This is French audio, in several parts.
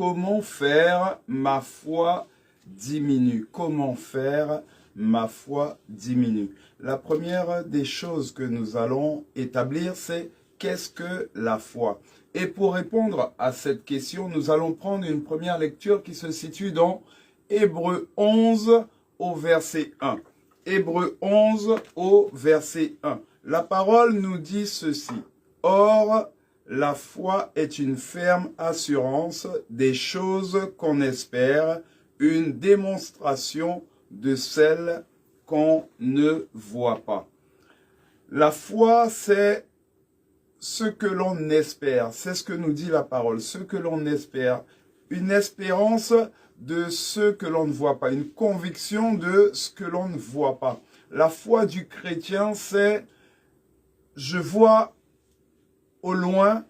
Comment faire ma foi diminue? Comment faire ma foi diminue? La première des choses que nous allons établir, c'est qu'est-ce que la foi? Et pour répondre à cette question, nous allons prendre une première lecture qui se situe dans Hébreux 11 au verset 1. Hébreux 11 au verset 1. La parole nous dit ceci. Or, la foi est une ferme assurance des choses qu'on espère, une démonstration de celles qu'on ne voit pas. La foi, c'est ce que l'on espère, c'est ce que nous dit la parole, ce que l'on espère, une espérance de ce que l'on ne voit pas, une conviction de ce que l'on ne voit pas. La foi du chrétien, c'est je vois au loin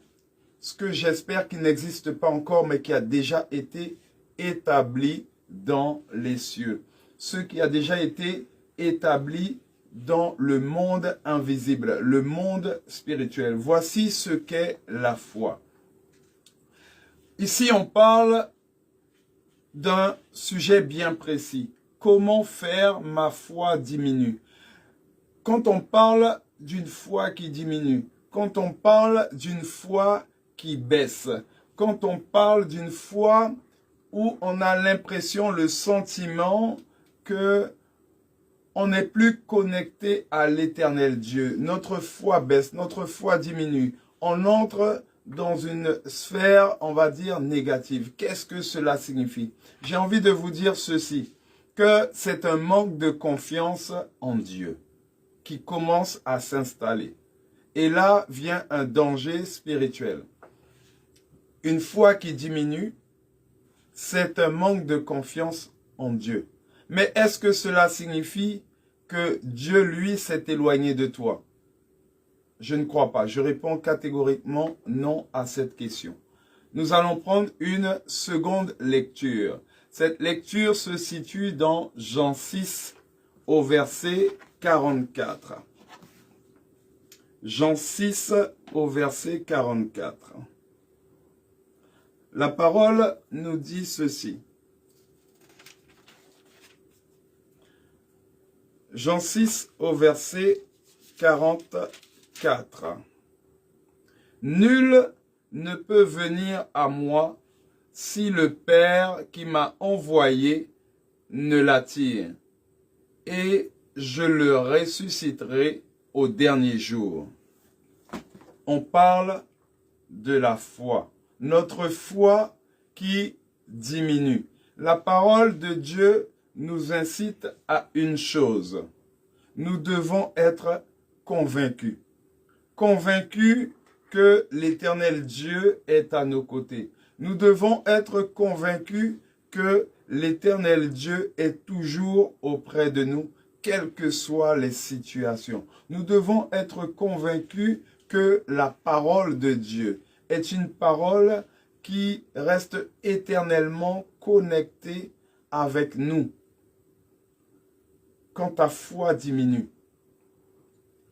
ce que j'espère qui n'existe pas encore, mais qui a déjà été établi dans les cieux. Ce qui a déjà été établi dans le monde invisible, le monde spirituel. Voici ce qu'est la foi. Ici, on parle d'un sujet bien précis. Comment faire ma foi diminue? Quand on parle d'une foi qui diminue, quand on parle d'une foi qui baisse, quand on parle d'une foi où on a l'impression, le sentiment que on n'est plus connecté à l'éternel Dieu. Notre foi baisse, notre foi diminue. On entre dans une sphère, on va dire, négative. Qu'est-ce que cela signifie? J'ai envie de vous dire ceci, que c'est un manque de confiance en Dieu qui commence à s'installer. Et là vient un danger spirituel. Une foi qui diminue, c'est un manque de confiance en Dieu. Mais est-ce que cela signifie que Dieu, lui, s'est éloigné de toi? Je ne crois pas. Je réponds catégoriquement non à cette question. Nous allons prendre une seconde lecture. Cette lecture se situe dans Jean 6 au verset 44. Jean 6 au verset 44. La parole nous dit ceci. Jean 6 au verset 44. Nul ne peut venir à moi si le Père qui m'a envoyé ne l'attire, et je le ressusciterai au dernier jour. On parle de la foi, notre foi qui diminue. La parole de Dieu nous incite à une chose. Nous devons être convaincus. Convaincus que l'Éternel Dieu est à nos côtés. Nous devons être convaincus que l'Éternel Dieu est toujours auprès de nous, quelles que soient les situations. Nous devons être convaincus que la parole de Dieu est une parole qui reste éternellement connectée avec nous. Quand ta foi diminue,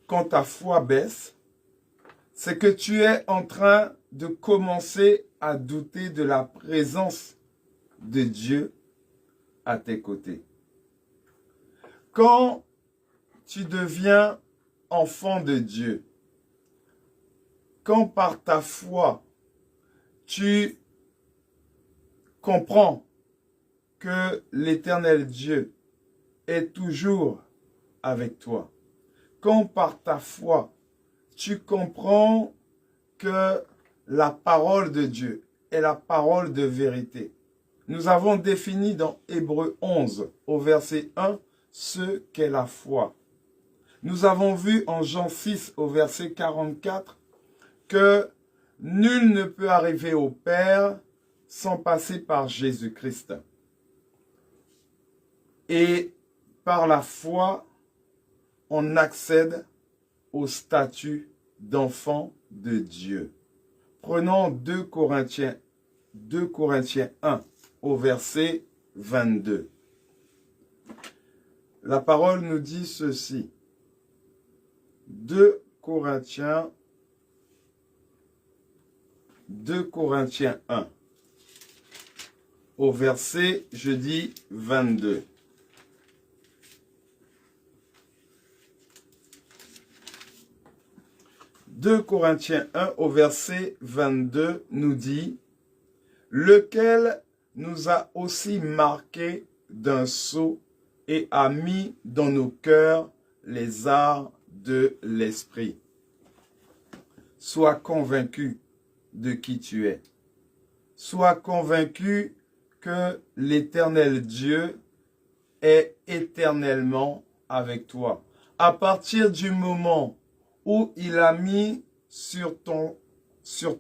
quand ta foi baisse, c'est que tu es en train de commencer à douter de la présence de Dieu à tes côtés. Quand tu deviens enfant de Dieu, quand par ta foi, tu comprends que l'Éternel Dieu est toujours avec toi. Quand par ta foi, tu comprends que la parole de Dieu est la parole de vérité. Nous avons défini dans Hébreux 11, au verset 1, ce qu'est la foi. Nous avons vu en Jean 6, au verset 44, que nul ne peut arriver au Père sans passer par Jésus-Christ. Et par la foi, on accède au statut d'enfant de Dieu. Prenons 2 Corinthiens 1 au verset 22. La parole nous dit ceci. 2 Corinthiens 1. au verset, je dis 22. « 2 Corinthiens 1 au verset 22 nous dit « Lequel nous a aussi marqués d'un sceau et a mis dans nos cœurs les arts de l'esprit. » Sois convaincu de qui tu es. Sois convaincu que l'Éternel Dieu est éternellement avec toi. À partir du moment où il a mis sur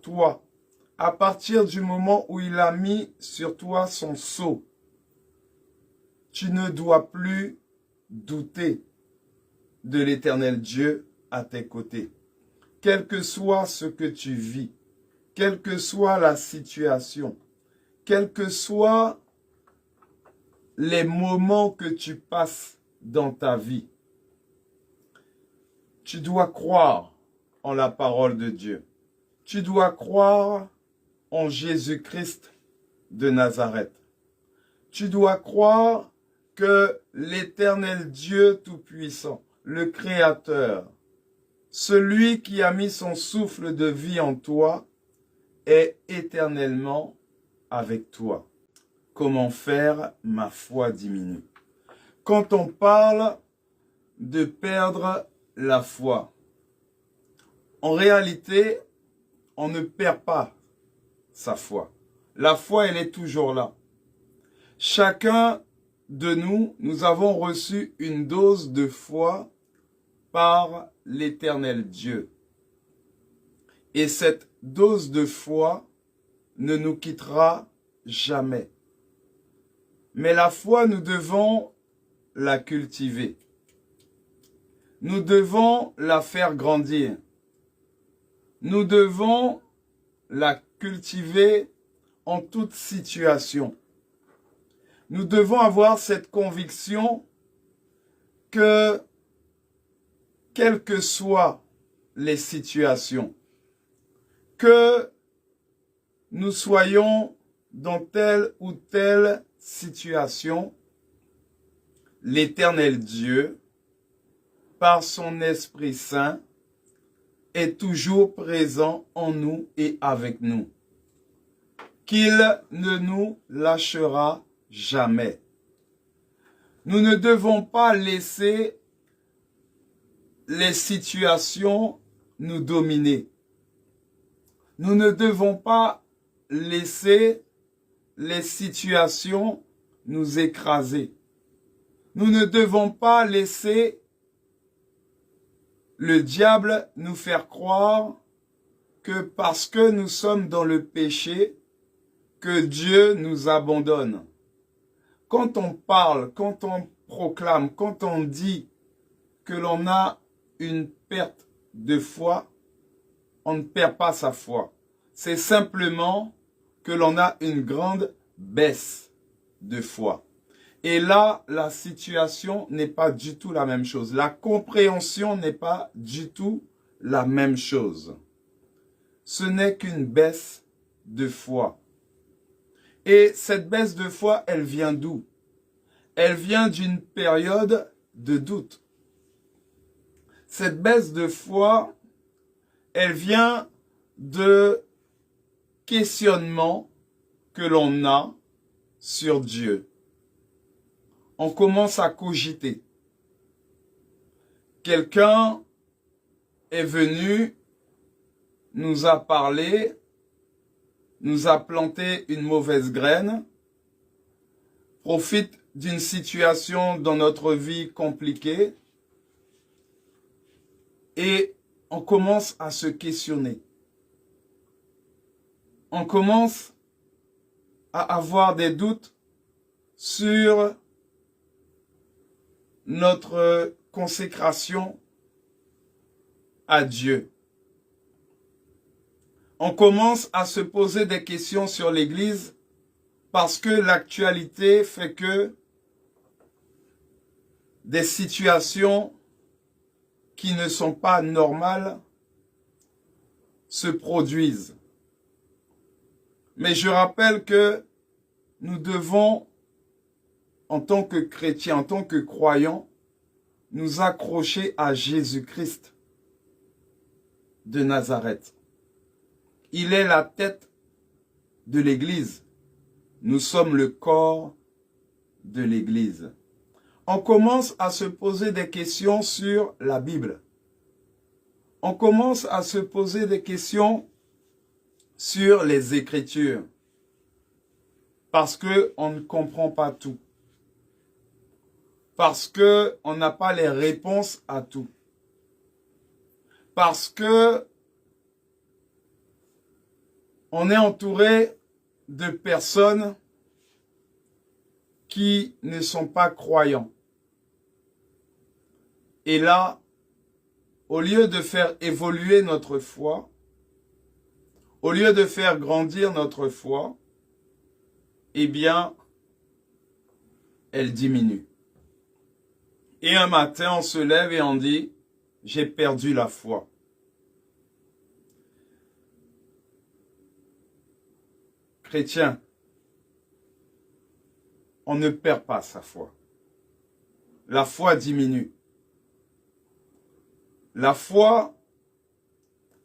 toi, à partir du moment où il a mis sur toi son sceau, tu ne dois plus douter de l'Éternel Dieu à tes côtés. Quel que soit ce que tu vis, quelle que soit la situation, quels que soient les moments que tu passes dans ta vie, tu dois croire en la parole de Dieu. Tu dois croire en Jésus-Christ de Nazareth. Tu dois croire que l'Éternel Dieu Tout-Puissant, le Créateur, celui qui a mis son souffle de vie en toi, est éternellement avec toi. Comment faire ma foi diminue? Quand on parle de perdre la foi, en réalité, on ne perd pas sa foi. La foi, elle est toujours là. Chacun de nous, nous avons reçu une dose de foi par l'Éternel Dieu. Et cette dose de foi ne nous quittera jamais. Mais la foi, nous devons la cultiver. Nous devons la faire grandir. Nous devons la cultiver en toute situation. Nous devons avoir cette conviction que, quelles que soient les situations, que nous soyons dans telle ou telle situation, l'Éternel Dieu, par son Esprit Saint, est toujours présent en nous et avec nous. Qu'il ne nous lâchera jamais. Nous ne devons pas laisser les situations nous dominer. Nous ne devons pas laisser les situations nous écraser. Nous ne devons pas laisser le diable nous faire croire que parce que nous sommes dans le péché, que Dieu nous abandonne. Quand on parle, quand on proclame, quand on dit que l'on a une perte de foi, on ne perd pas sa foi. C'est simplement que l'on a une grande baisse de foi. Et là, la situation n'est pas du tout la même chose. La compréhension n'est pas du tout la même chose. Ce n'est qu'une baisse de foi. Et cette baisse de foi, elle vient d'où? Elle vient d'une période de doute. Cette baisse de foi, elle vient de questionnements que l'on a sur Dieu. On commence à cogiter. Quelqu'un est venu, nous a parlé, nous a planté une mauvaise graine, profite d'une situation dans notre vie compliquée et on commence à se questionner. On commence à avoir des doutes sur notre consécration à Dieu. On commence à se poser des questions sur l'Église parce que l'actualité fait que des situations qui ne sont pas normales se produisent. Mais je rappelle que nous devons, en tant que chrétiens, en tant que croyants, nous accrocher à Jésus-Christ de Nazareth. Il est la tête de l'Église. Nous sommes le corps de l'Église. On commence à se poser des questions sur la Bible. On commence à se poser des questions sur les Écritures. Parce qu'on ne comprend pas tout. Parce qu'on n'a pas les réponses à tout. Parce que on est entouré de personnes qui ne sont pas croyants. Et là, au lieu de faire évoluer notre foi, au lieu de faire grandir notre foi, eh bien, elle diminue. Et un matin, on se lève et on dit, j'ai perdu la foi. Chrétien, on ne perd pas sa foi. La foi diminue. La foi,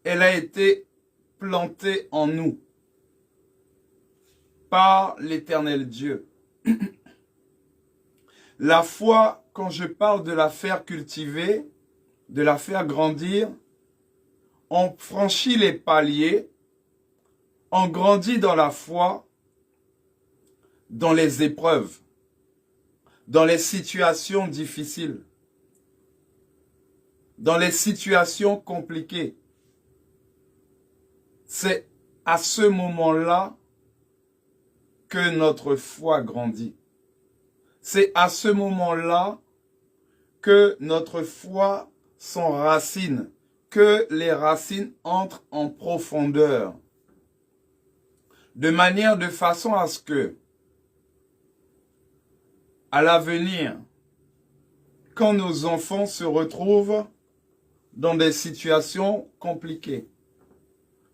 elle a été plantée en nous par l'Éternel Dieu. La foi, quand je parle de la faire cultiver, de la faire grandir, on franchit les paliers, on grandit dans la foi, dans les épreuves, dans les situations difficiles, dans les situations compliquées. C'est à ce moment-là que notre foi grandit. C'est à ce moment-là que notre foi s'enracine, que les racines entrent en profondeur, de façon à ce que, à l'avenir, quand nos enfants se retrouvent dans des situations compliquées,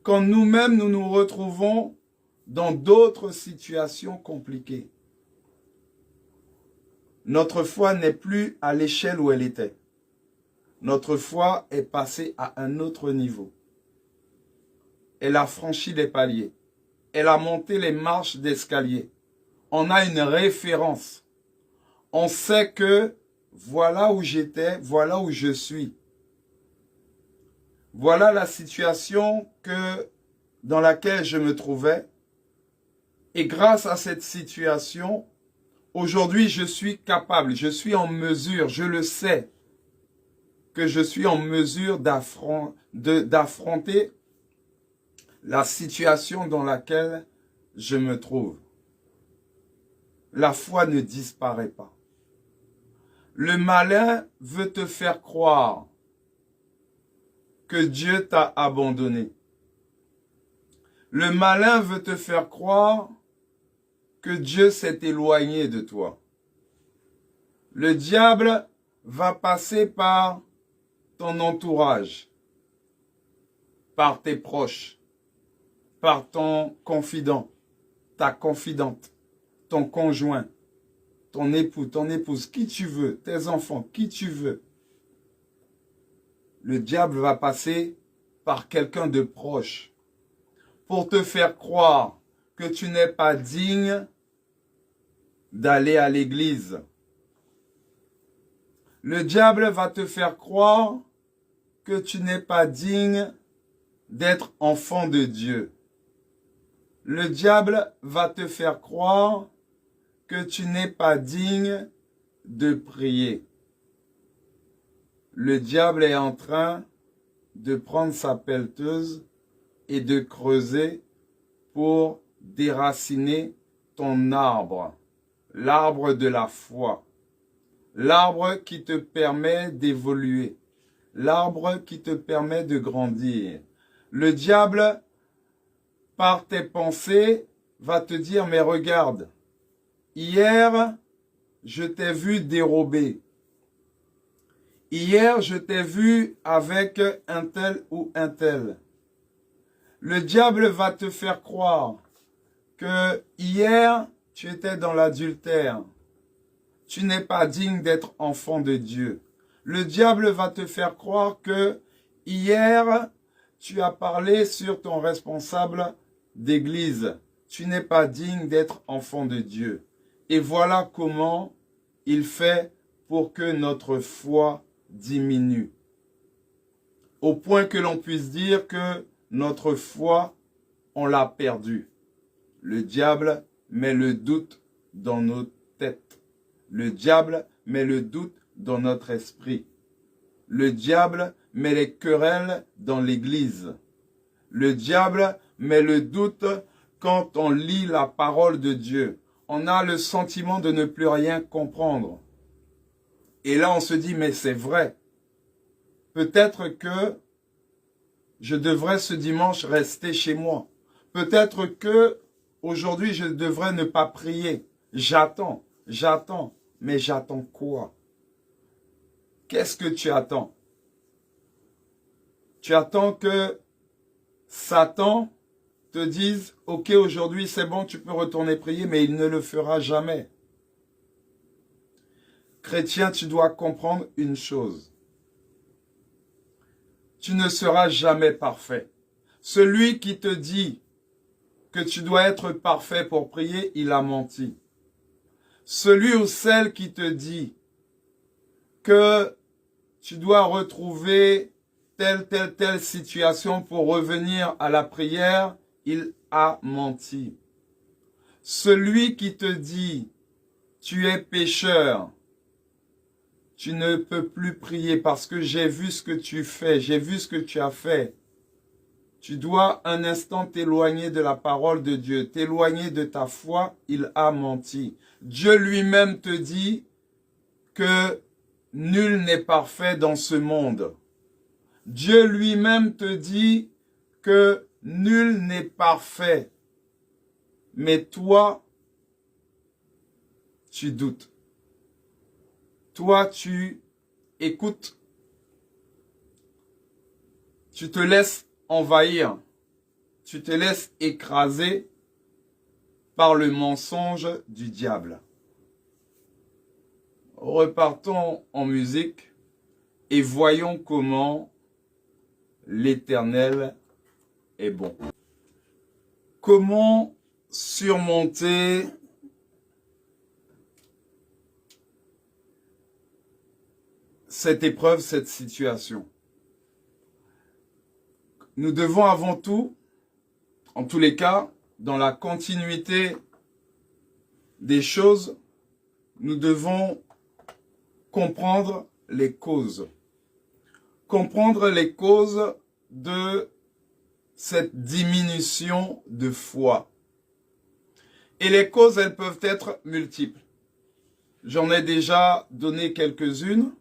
quand nous-mêmes nous nous retrouvons dans d'autres situations compliquées, notre foi n'est plus à l'échelle où elle était. Notre foi est passée à un autre niveau. Elle a franchi les paliers. Elle a monté les marches d'escalier. On a une référence. On sait que voilà où j'étais, voilà où je suis. Voilà la situation dans laquelle je me trouvais. Et grâce à cette situation, aujourd'hui, je suis capable, je suis en mesure, je le sais, que je suis en mesure d'affronter la situation dans laquelle je me trouve. La foi ne disparaît pas. Le malin veut te faire croire que Dieu t'a abandonné. Le malin veut te faire croire que Dieu s'est éloigné de toi. Le diable va passer par ton entourage, par tes proches, par ton confident, ta confidente, ton conjoint, ton époux, ton épouse, qui tu veux, tes enfants, qui tu veux. Le diable va passer par quelqu'un de proche pour te faire croire que tu n'es pas digne d'aller à l'église. Le diable va te faire croire que tu n'es pas digne d'être enfant de Dieu. Le diable va te faire croire que tu n'es pas digne de prier. Le diable est en train de prendre sa pelleteuse et de creuser pour déraciner ton arbre, l'arbre de la foi, l'arbre qui te permet d'évoluer, l'arbre qui te permet de grandir. Le diable, par tes pensées, va te dire, mais regarde, hier, je t'ai vu dérober. Hier, je t'ai vu avec un tel ou un tel. Le diable va te faire croire que hier, tu étais dans l'adultère. Tu n'es pas digne d'être enfant de Dieu. Le diable va te faire croire que hier, tu as parlé sur ton responsable d'église. Tu n'es pas digne d'être enfant de Dieu. Et voilà comment il fait pour que notre foi diminue. Au point que l'on puisse dire que notre foi, on l'a perdue. Le diable met le doute dans nos têtes. Le diable met le doute dans notre esprit. Le diable met les querelles dans l'église. Le diable met le doute quand on lit la parole de Dieu. On a le sentiment de ne plus rien comprendre. Et là, on se dit, mais c'est vrai. Peut-être que je devrais ce dimanche rester chez moi. Peut-être que aujourd'hui, je devrais ne pas prier. J'attends. Mais j'attends quoi? Qu'est-ce que tu attends? Tu attends que Satan te dise, ok, aujourd'hui c'est bon, tu peux retourner prier, mais il ne le fera jamais. Chrétien, tu dois comprendre une chose. Tu ne seras jamais parfait. Celui qui te dit que tu dois être parfait pour prier, il a menti. Celui ou celle qui te dit que tu dois retrouver telle situation pour revenir à la prière, il a menti. Celui qui te dit, tu es pécheur, tu ne peux plus prier parce que j'ai vu ce que tu fais, j'ai vu ce que tu as fait. Tu dois un instant t'éloigner de la parole de Dieu, t'éloigner de ta foi, il a menti. Dieu lui-même te dit que nul n'est parfait dans ce monde. Dieu lui-même te dit que nul n'est parfait. Mais toi, tu doutes. Toi, tu écoutes. Tu te laisses envahir. Tu te laisses écraser par le mensonge du diable. Repartons en musique et voyons comment l'Éternel est bon. Comment surmonter cette épreuve, cette situation? Nous devons avant tout, en tous les cas, dans la continuité des choses, nous devons comprendre les causes. Comprendre les causes de cette diminution de foi. Et les causes, elles peuvent être multiples. J'en ai déjà donné quelques-unes,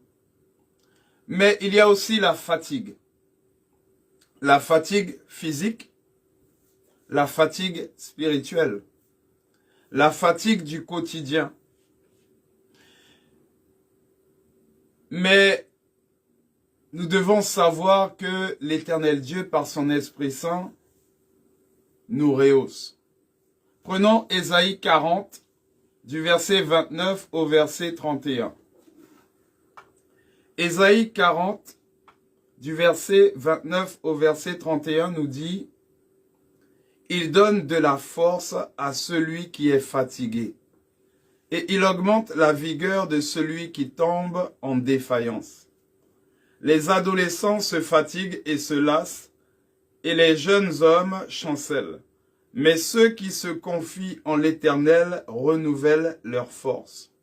mais il y a aussi la fatigue. La fatigue physique, la fatigue spirituelle, la fatigue du quotidien. Mais nous devons savoir que l'Éternel Dieu, par son Esprit Saint, nous rehausse. Prenons Ésaïe 40, du verset 29 au verset 31. Ésaïe 40, du verset 29 au verset 31 nous dit « Il donne de la force à celui qui est fatigué, et il augmente la vigueur de celui qui tombe en défaillance. Les adolescents se fatiguent et se lassent, et les jeunes hommes chancellent. Mais ceux qui se confient en l'Éternel renouvellent leur force.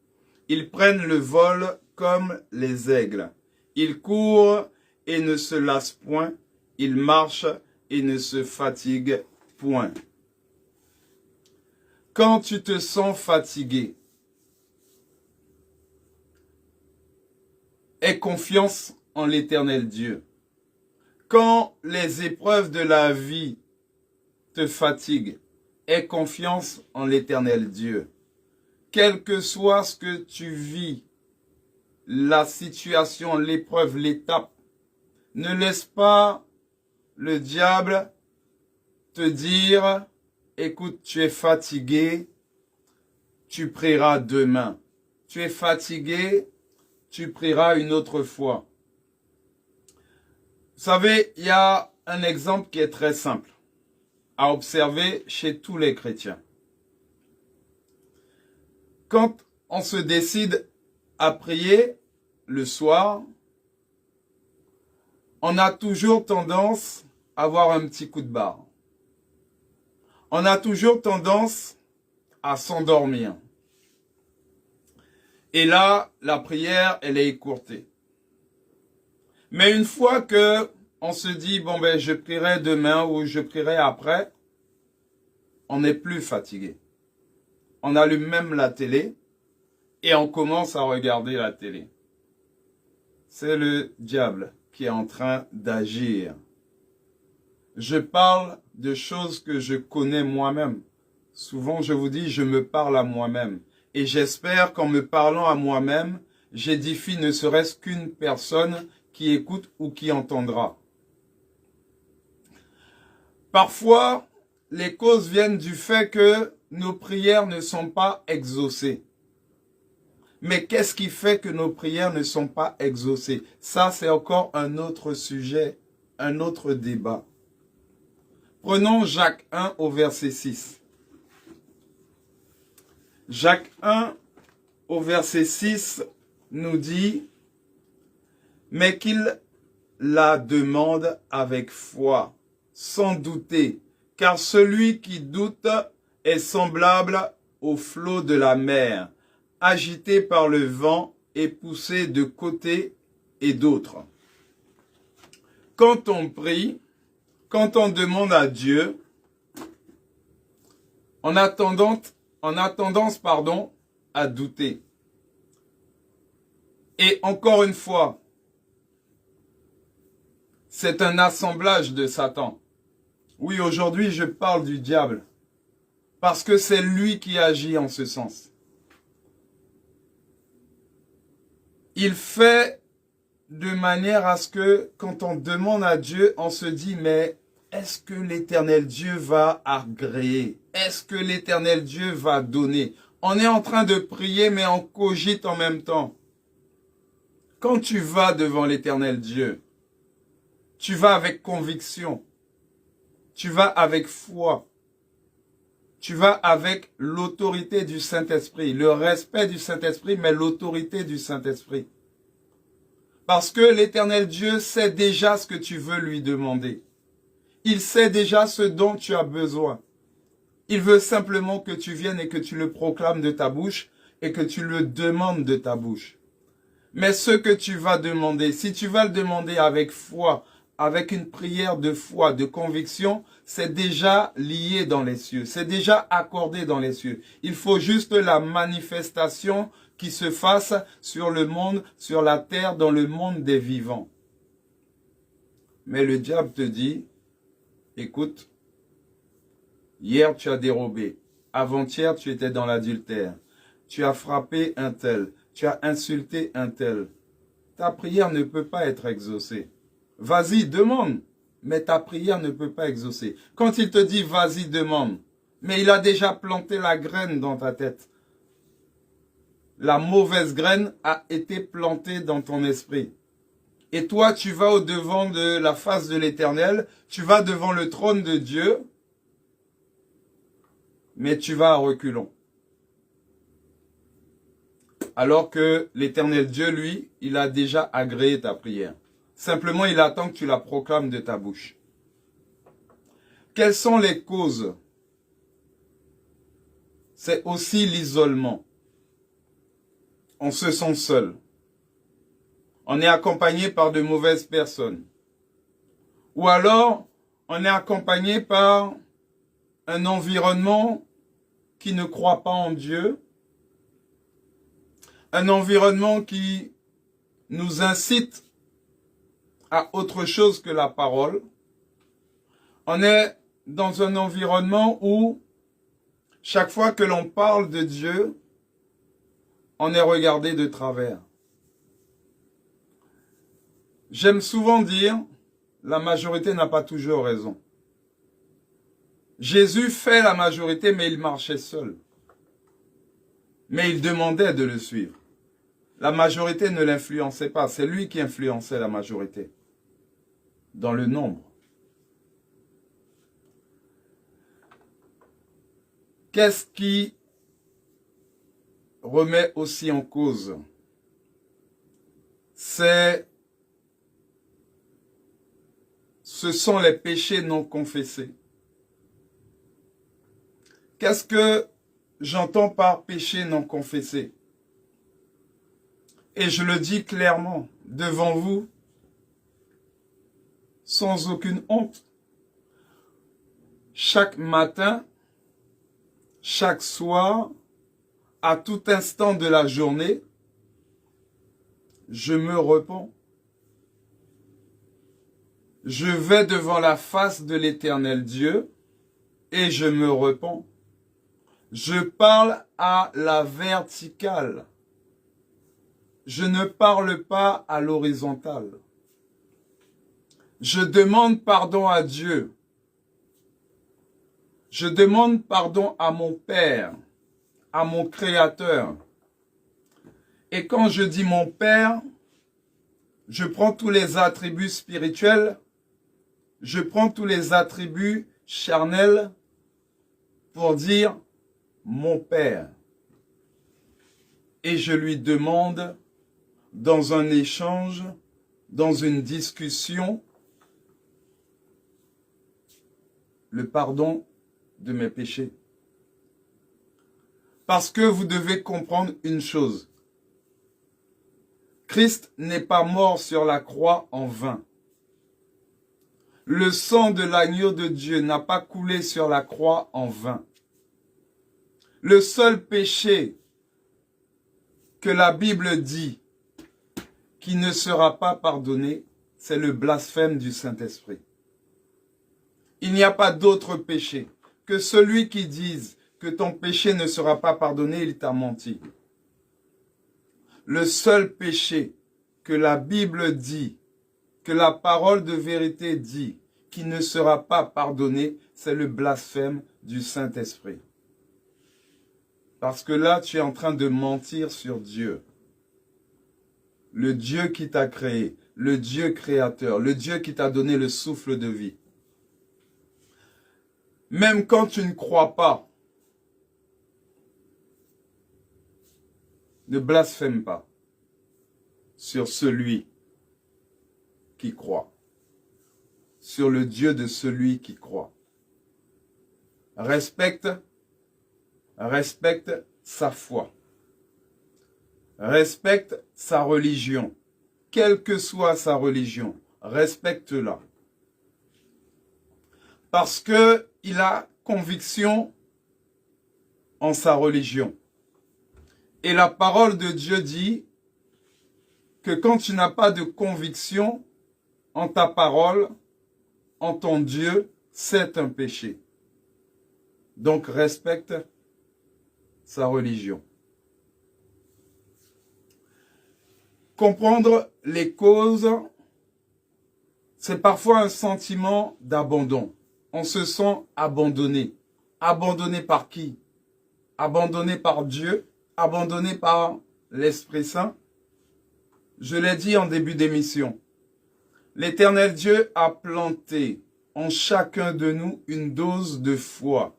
Ils prennent le vol comme les aigles. Ils courent et ne se lassent point. Ils marchent et ne se fatiguent point. » Quand tu te sens fatigué, aie confiance en l'Éternel Dieu. Quand les épreuves de la vie te fatiguent, aie confiance en l'Éternel Dieu. Quel que soit ce que tu vis, la situation, l'épreuve, l'étape, ne laisse pas le diable te dire, écoute, tu es fatigué, tu prieras demain. Tu es fatigué, tu prieras une autre fois. Vous savez, il y a un exemple qui est très simple à observer chez tous les chrétiens. Quand on se décide à prier le soir, on a toujours tendance à avoir un petit coup de barre. On a toujours tendance à s'endormir. Et là, la prière, elle est écourtée. Mais une fois que on se dit, bon ben, je prierai demain ou je prierai après, on n'est plus fatigué. On allume même la télé et on commence à regarder la télé. C'est le diable qui est en train d'agir. Je parle de choses que je connais moi-même. Souvent, je vous dis, je me parle à moi-même. Et j'espère qu'en me parlant à moi-même, j'édifie ne serait-ce qu'une personne qui écoute ou qui entendra. Parfois, les causes viennent du fait que nos prières ne sont pas exaucées. Mais qu'est-ce qui fait que nos prières ne sont pas exaucées? Ça, c'est encore un autre sujet, un autre débat. Prenons Jacques 1 au verset 6. Jacques 1 au verset 6 nous dit « Mais qu'il la demande avec foi, sans douter, car celui qui doute est semblable au flot de la mer, agité par le vent et poussé de côté et d'autre. » Quand on prie, quand on demande à Dieu, on a tendance, à douter. Et encore une fois, c'est un assemblage de Satan. Oui, aujourd'hui, je parle du diable, parce que c'est lui qui agit en ce sens. Il fait de manière à ce que, quand on demande à Dieu, on se dit, mais est-ce que l'Éternel Dieu va agréer? Est-ce que l'Éternel Dieu va donner? On est en train de prier, mais on cogite en même temps. Quand tu vas devant l'Éternel Dieu, tu vas avec conviction, tu vas avec foi, tu vas avec l'autorité du Saint-Esprit, le respect du Saint-Esprit, mais l'autorité du Saint-Esprit. Parce que l'Éternel Dieu sait déjà ce que tu veux lui demander. Il sait déjà ce dont tu as besoin. Il veut simplement que tu viennes et que tu le proclames de ta bouche et que tu le demandes de ta bouche. Mais ce que tu vas demander, si tu vas le demander avec foi, avec une prière de foi, de conviction, c'est déjà lié dans les cieux, c'est déjà accordé dans les cieux. Il faut juste la manifestation qui se fasse sur le monde, sur la terre, dans le monde des vivants. Mais le diable te dit, écoute, hier tu as dérobé, avant-hier tu étais dans l'adultère, tu as frappé un tel, tu as insulté un tel. Ta prière ne peut pas être exaucée. Vas-y, demande, mais ta prière ne peut pas exaucer. Quand il te dit vas-y, demande, mais il a déjà planté la graine dans ta tête. La mauvaise graine a été plantée dans ton esprit. Et toi, tu vas au-devant de la face de l'Éternel, tu vas devant le trône de Dieu, mais tu vas à reculons. Alors que l'Éternel Dieu, lui, il a déjà agréé ta prière. Simplement, il attend que tu la proclames de ta bouche. Quelles sont les causes? C'est aussi l'isolement. On se sent seul. On est accompagné par de mauvaises personnes. Ou alors, on est accompagné par un environnement qui ne croit pas en Dieu. Un environnement qui nous incite à autre chose que la parole. On est dans un environnement où chaque fois que l'on parle de Dieu, on est regardé de travers. J'aime souvent dire, la majorité n'a pas toujours raison. Jésus fait la majorité, mais il marchait seul. Mais il demandait de le suivre. La majorité ne l'influençait pas. C'est lui qui influençait la majorité. Dans le nombre. Qu'est-ce qui remet aussi en cause? Ce sont les péchés non confessés. Qu'est-ce que j'entends par péché non confessé? Et je le dis clairement devant vous, sans aucune honte. Chaque matin, chaque soir, à tout instant de la journée, je me repens. Je vais devant la face de l'Éternel Dieu et je me repens. Je parle à la verticale. Je ne parle pas à l'horizontale. Je demande pardon à Dieu. Je demande pardon à mon Père, à mon Créateur. Et quand je dis mon Père, je prends tous les attributs spirituels, je prends tous les attributs charnels pour dire mon Père. Et je lui demande, dans un échange, dans une discussion, le pardon de mes péchés. Parce que vous devez comprendre une chose. Christ n'est pas mort sur la croix en vain. Le sang de l'agneau de Dieu n'a pas coulé sur la croix en vain. Le seul péché que la Bible dit qui ne sera pas pardonné, c'est le blasphème du Saint-Esprit. Il n'y a pas d'autre péché que celui qui dise que ton péché ne sera pas pardonné, il t'a menti. Le seul péché que la Bible dit, que la parole de vérité dit, qui ne sera pas pardonné, c'est le blasphème du Saint-Esprit. Parce que là, tu es en train de mentir sur Dieu. Le Dieu qui t'a créé, le Dieu créateur, le Dieu qui t'a donné le souffle de vie. Même quand tu ne crois pas, ne blasphème pas sur celui qui croit, sur le Dieu de celui qui croit. Respecte sa foi. Respecte sa religion. Quelle que soit sa religion, respecte-la. Parce que il a conviction en sa religion. Et la parole de Dieu dit que quand tu n'as pas de conviction en ta parole, en ton Dieu, c'est un péché. Donc respecte sa religion. Comprendre les causes, c'est parfois un sentiment d'abandon. On se sent abandonné. Abandonné par qui? Abandonné par Dieu? Abandonné par l'Esprit Saint? Je l'ai dit en début d'émission. L'Éternel Dieu a planté en chacun de nous une dose de foi.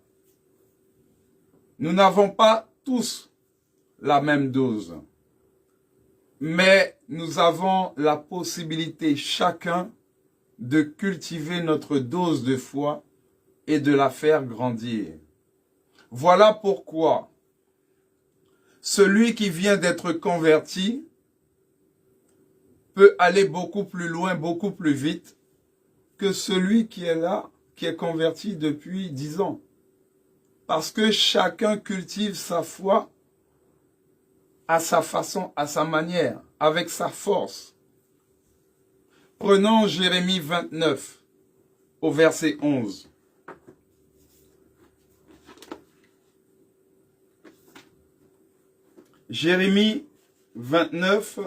Nous n'avons pas tous la même dose. Mais nous avons la possibilité chacun de cultiver notre dose de foi et de la faire grandir. Voilà pourquoi celui qui vient d'être converti peut aller beaucoup plus loin, beaucoup plus vite que celui qui est là, qui est converti depuis 10 ans. Parce que chacun cultive sa foi à sa façon, à sa manière, avec sa force. Prenons Jérémie 29, au verset 11. Jérémie 29,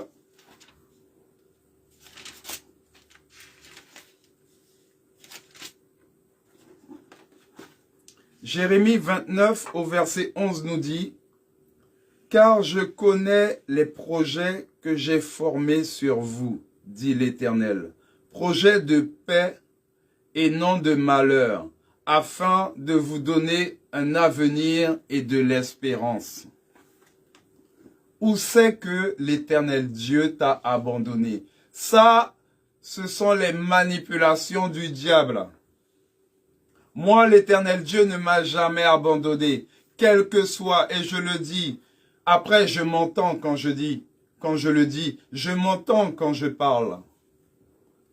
Jérémie 29 au verset 11 nous dit: Car je connais les projets que j'ai formés sur vous, dit l'Éternel. Projets de paix et non de malheur, afin de vous donner un avenir et de l'espérance. Où c'est que l'Éternel Dieu t'a abandonné? Ça, ce sont les manipulations du diable. Moi, l'Éternel Dieu ne m'a jamais abandonné, quel que soit, et je le dis. Après, je m'entends quand je le dis, je m'entends quand je parle.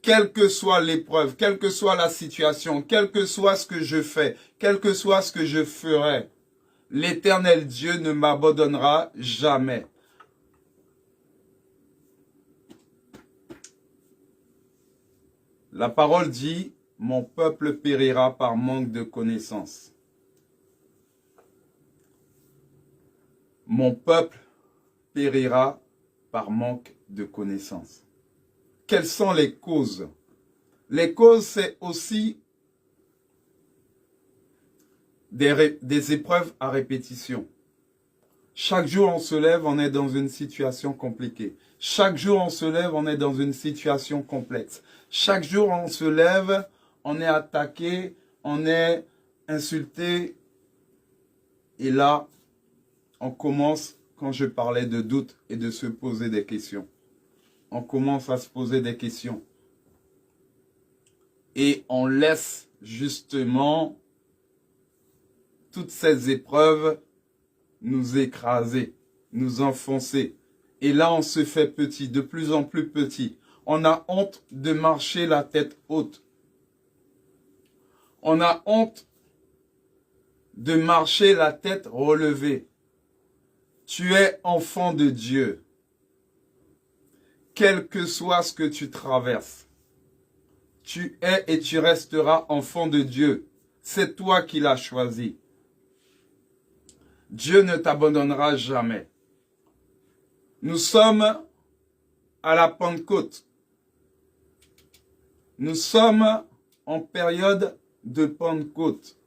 Quelle que soit l'épreuve, quelle que soit la situation, quel que soit ce que je fais, quel que soit ce que je ferai, l'Éternel Dieu ne m'abandonnera jamais. La parole dit, mon peuple périra par manque de connaissance. Mon peuple périra par manque de connaissance. Quelles sont les causes? Les causes, c'est aussi des épreuves à répétition. Chaque jour, on se lève, on est dans une situation compliquée. Chaque jour, on se lève, on est dans une situation complexe. Chaque jour, on se lève, on est attaqué, on est insulté. Et là, on commence, quand je parlais de doute et de se poser des questions, on commence à se poser des questions. Et on laisse justement toutes ces épreuves nous écraser, nous enfoncer. Et là, on se fait petit, de plus en plus petit. On a honte de marcher la tête haute. On a honte de marcher la tête relevée. Tu es enfant de Dieu. Quel que soit ce que tu traverses, tu es et tu resteras enfant de Dieu. C'est toi qui l'as choisi. Dieu ne t'abandonnera jamais. Nous sommes à la Pentecôte. Nous sommes en période de Pentecôte.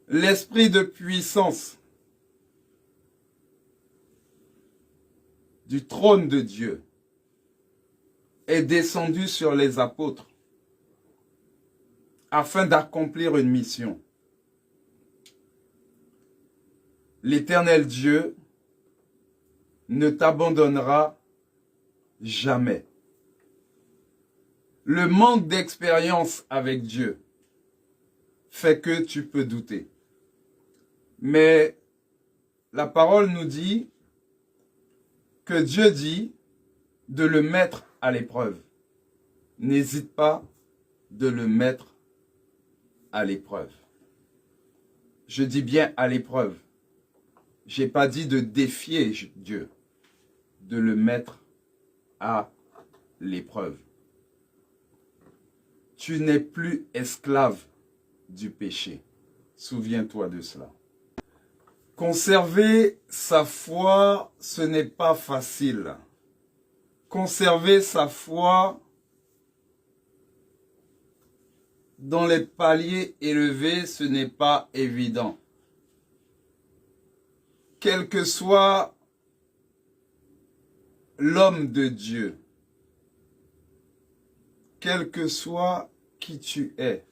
L'esprit de puissance du trône de Dieu est descendu sur les apôtres afin d'accomplir une mission. L'Éternel Dieu ne t'abandonnera jamais. Le manque d'expérience avec Dieu fait que tu peux douter. Mais la parole nous dit que Dieu dit de le mettre à l'épreuve. N'hésite pas de le mettre à l'épreuve. Je dis bien à l'épreuve. J'ai pas dit de défier Dieu, de le mettre à l'épreuve. Tu n'es plus esclave du péché. Souviens-toi de cela. Conserver sa foi, ce n'est pas facile. Conserver sa foi dans les paliers élevés, ce n'est pas évident. Quel que soit l'homme de Dieu, quel que soit qui tu es,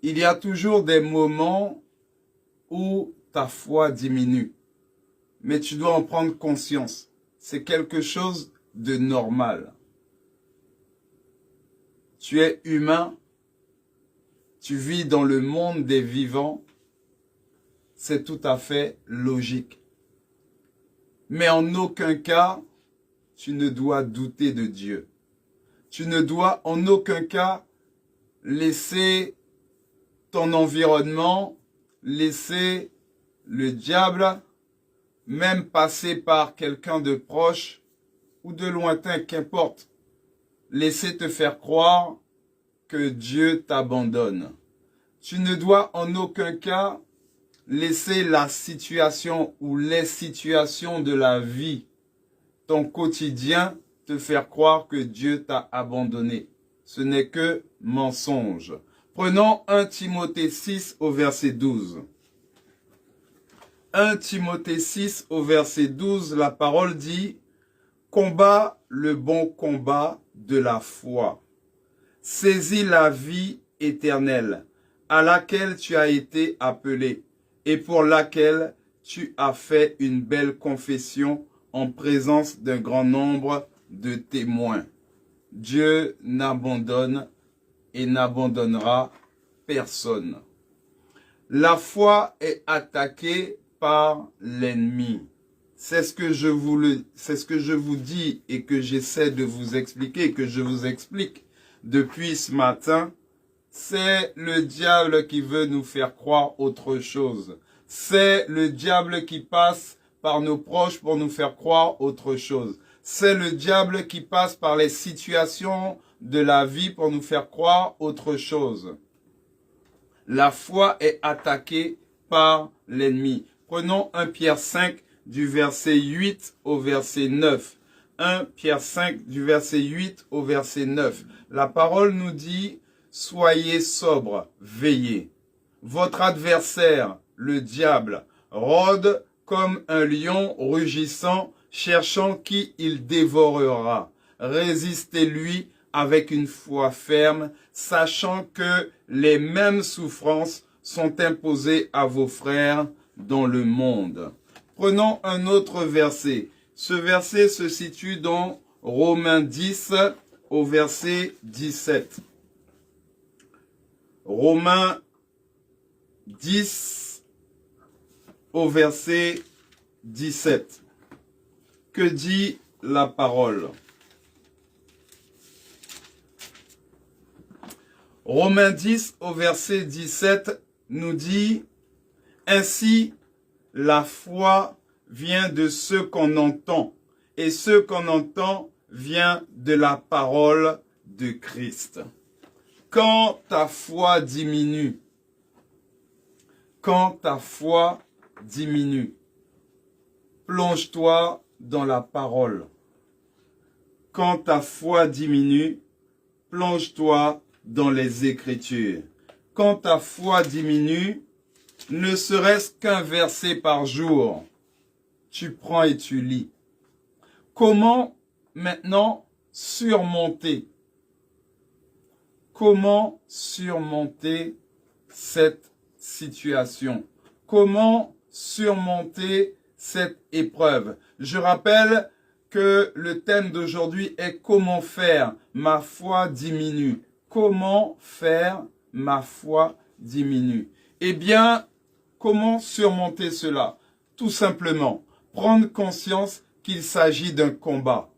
il y a toujours des moments où ta foi diminue. Mais tu dois en prendre conscience. C'est quelque chose de normal. Tu es humain, tu vis dans le monde des vivants, c'est tout à fait logique. Mais en aucun cas, tu ne dois douter de Dieu. Tu ne dois en aucun cas laisser ton environnement, laisser le diable, même passer par quelqu'un de proche ou de lointain, qu'importe, laisser te faire croire que Dieu t'abandonne. Tu ne dois en aucun cas laisser la situation ou les situations de la vie, ton quotidien, te faire croire que Dieu t'a abandonné. Ce n'est que mensonge. Prenons 1 Timothée 6 au verset 12. 1 Timothée 6 au verset 12, la parole dit « Combat le bon combat de la foi. Saisis la vie éternelle à laquelle tu as été appelé et pour laquelle tu as fait une belle confession en présence d'un grand nombre de témoins. Dieu n'abandonne et n'abandonnera personne. » La foi est attaquée par l'ennemi. C'est ce que je vous dis et que j'essaie de vous expliquer, que je vous explique depuis ce matin. C'est le diable qui veut nous faire croire autre chose. C'est le diable qui passe par nos proches pour nous faire croire autre chose. C'est le diable qui passe par les situations de la vie pour nous faire croire autre chose. La foi est attaquée par l'ennemi. Prenons 1 Pierre 5 du verset 8 au verset 9. 1 Pierre 5 du verset 8 au verset 9. La parole nous dit « Soyez sobres, veillez. Votre adversaire, le diable, rôde comme un lion rugissant, cherchant qui il dévorera. Résistez-lui avec une foi ferme, sachant que les mêmes souffrances sont imposées à vos frères dans le monde. » Prenons un autre verset. Ce verset se situe dans Romains 10 au verset 17. Romains 10 au verset 17. Que dit la parole? Romains 10 au verset 17 nous dit « Ainsi, la foi vient de ce qu'on entend, et ce qu'on entend vient de la parole de Christ. » Quand ta foi diminue, plonge-toi dans la parole. Quand ta foi diminue, plonge-toi dans les Écritures. Quand ta foi diminue, ne serait-ce qu'un verset par jour, tu prends et tu lis. Comment maintenant surmonter? Comment surmonter cette situation? Comment surmonter cette épreuve? Je rappelle que le thème d'aujourd'hui est « Comment faire ma foi diminue ?» Comment faire ma foi diminue? Eh bien, comment surmonter cela? Tout simplement, prendre conscience qu'il s'agit d'un combat.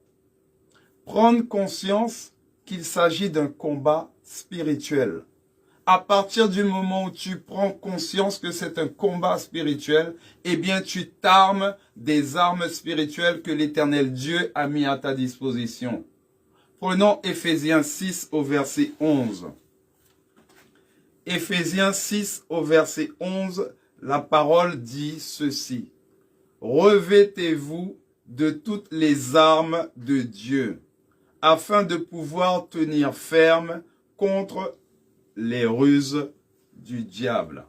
Prendre conscience qu'il s'agit d'un combat spirituel. À partir du moment où tu prends conscience que c'est un combat spirituel, eh bien tu t'armes des armes spirituelles que l'Éternel Dieu a mis à ta disposition. Prenons Éphésiens 6 au verset 11. Éphésiens 6 au verset 11, la parole dit ceci. « Revêtez-vous de toutes les armes de Dieu, afin de pouvoir tenir ferme contre les ruses du diable. »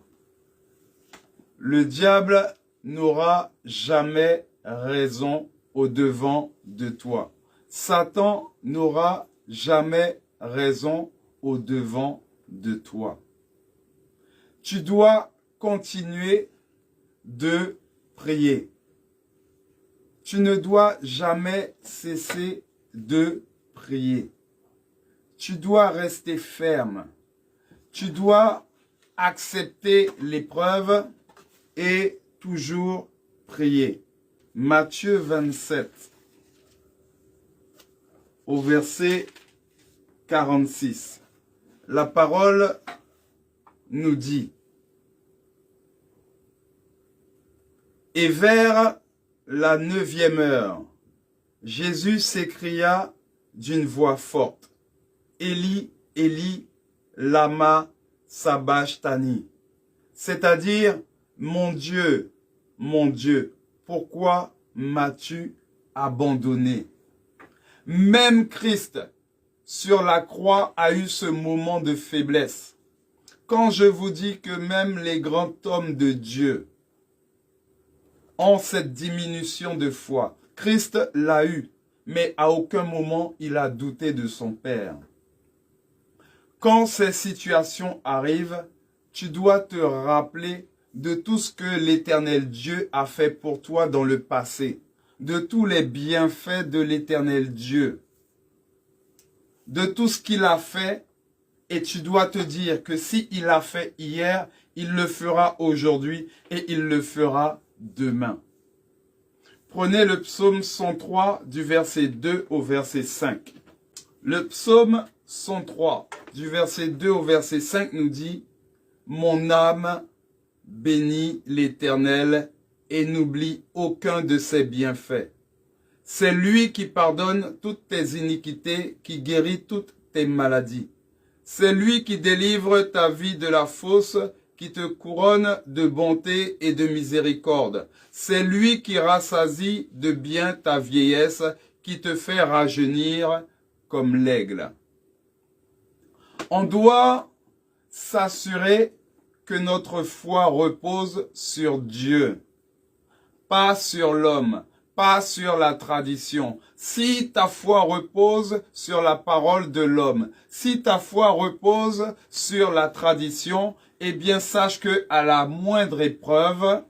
Le diable n'aura jamais raison au-devant de toi. Satan n'aura jamais raison au-devant de toi. Tu dois continuer de prier. Tu ne dois jamais cesser de prier. Tu dois rester ferme. Tu dois accepter l'épreuve et toujours prier. Matthieu 27, au verset 46. La parole nous dit: Et vers la 9e heure, Jésus s'écria d'une voix forte: Élie, Élie, lama sabachthani. C'est-à-dire, mon Dieu, pourquoi m'as-tu abandonné? Même Christ, sur la croix, a eu ce moment de faiblesse. Quand je vous dis que même les grands hommes de Dieu ont cette diminution de foi. Christ l'a eu, mais à aucun moment il a douté de son Père. Quand ces situations arrivent, tu dois te rappeler de tout ce que l'Éternel Dieu a fait pour toi dans le passé, de tous les bienfaits de l'Éternel Dieu, de tout ce qu'il a fait, et tu dois te dire que s'il l'a fait hier, il le fera aujourd'hui et il le fera demain. Prenez le psaume 103 du verset 2 au verset 5. Le psaume 103 du verset 2 au verset 5 nous dit « Mon âme bénit l'Éternel et n'oublie aucun de ses bienfaits. C'est lui qui pardonne toutes tes iniquités, qui guérit toutes tes maladies. C'est lui qui délivre ta vie de la fosse, qui te couronne de bonté et de miséricorde. C'est lui qui rassasie de bien ta vieillesse, qui te fait rajeunir comme l'aigle. » On doit s'assurer que notre foi repose sur Dieu, pas sur l'homme, pas sur la tradition. Si ta foi repose sur la parole de l'homme, si ta foi repose sur la tradition, eh bien sache que à la moindre épreuve,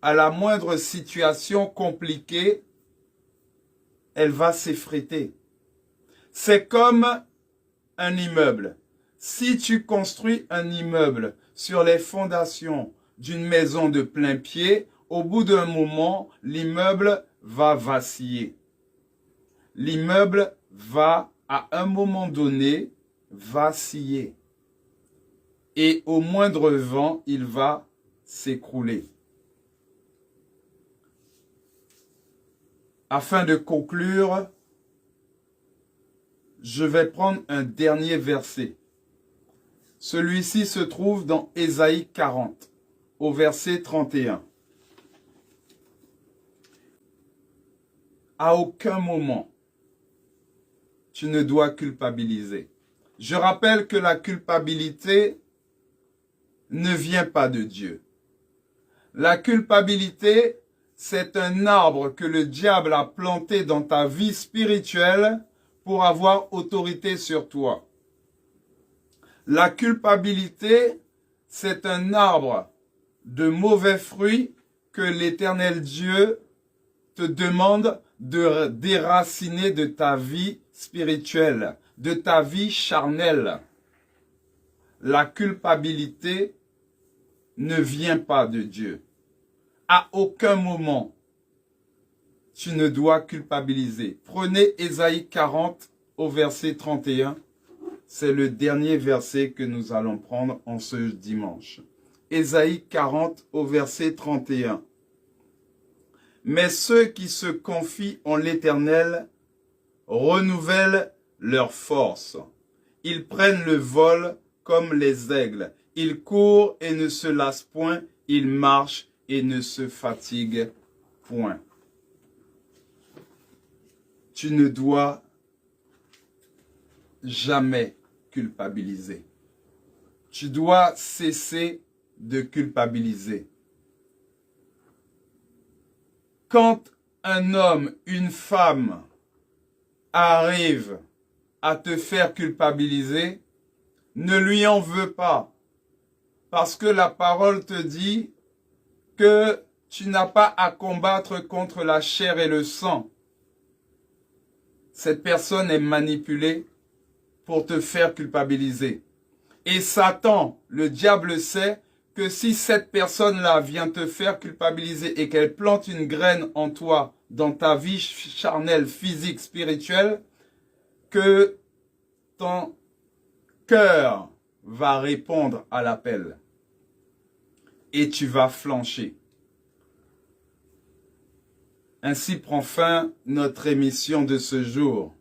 à la moindre situation compliquée, elle va s'effriter. C'est comme un immeuble. Si tu construis un immeuble sur les fondations d'une maison de plein pied, au bout d'un moment, l'immeuble va vaciller. L'immeuble va, à un moment donné, vaciller. Et au moindre vent, il va s'écrouler. Afin de conclure, je vais prendre un dernier verset. Celui-ci se trouve dans Ésaïe 40, au verset 31. À aucun moment, tu ne dois culpabiliser. Je rappelle que la culpabilité ne vient pas de Dieu. La culpabilité, c'est un arbre que le diable a planté dans ta vie spirituelle pour avoir autorité sur toi. La culpabilité, c'est un arbre de mauvais fruits que l'Éternel Dieu te demande de déraciner de ta vie spirituelle, de ta vie charnelle. La culpabilité ne vient pas de Dieu. À aucun moment, tu ne dois culpabiliser. Prenez Ésaïe 40 au verset 31. C'est le dernier verset que nous allons prendre en ce dimanche. Ésaïe 40 au verset 31. Mais ceux qui se confient en l'Éternel renouvellent leur force. Ils prennent le vol comme les aigles. Ils courent et ne se lassent point. Ils marchent et ne se fatiguent point. Tu ne dois jamais culpabiliser. Tu dois cesser de culpabiliser. Quand un homme, une femme arrive à te faire culpabiliser, ne lui en veux pas. Parce que la parole te dit que tu n'as pas à combattre contre la chair et le sang. Cette personne est manipulée pour te faire culpabiliser. Et Satan, le diable, sait que si cette personne-là vient te faire culpabiliser et qu'elle plante une graine en toi, dans ta vie charnelle, physique, spirituelle, que ton cœur va répondre à l'appel. Et tu vas flancher. Ainsi prend fin notre émission de ce jour.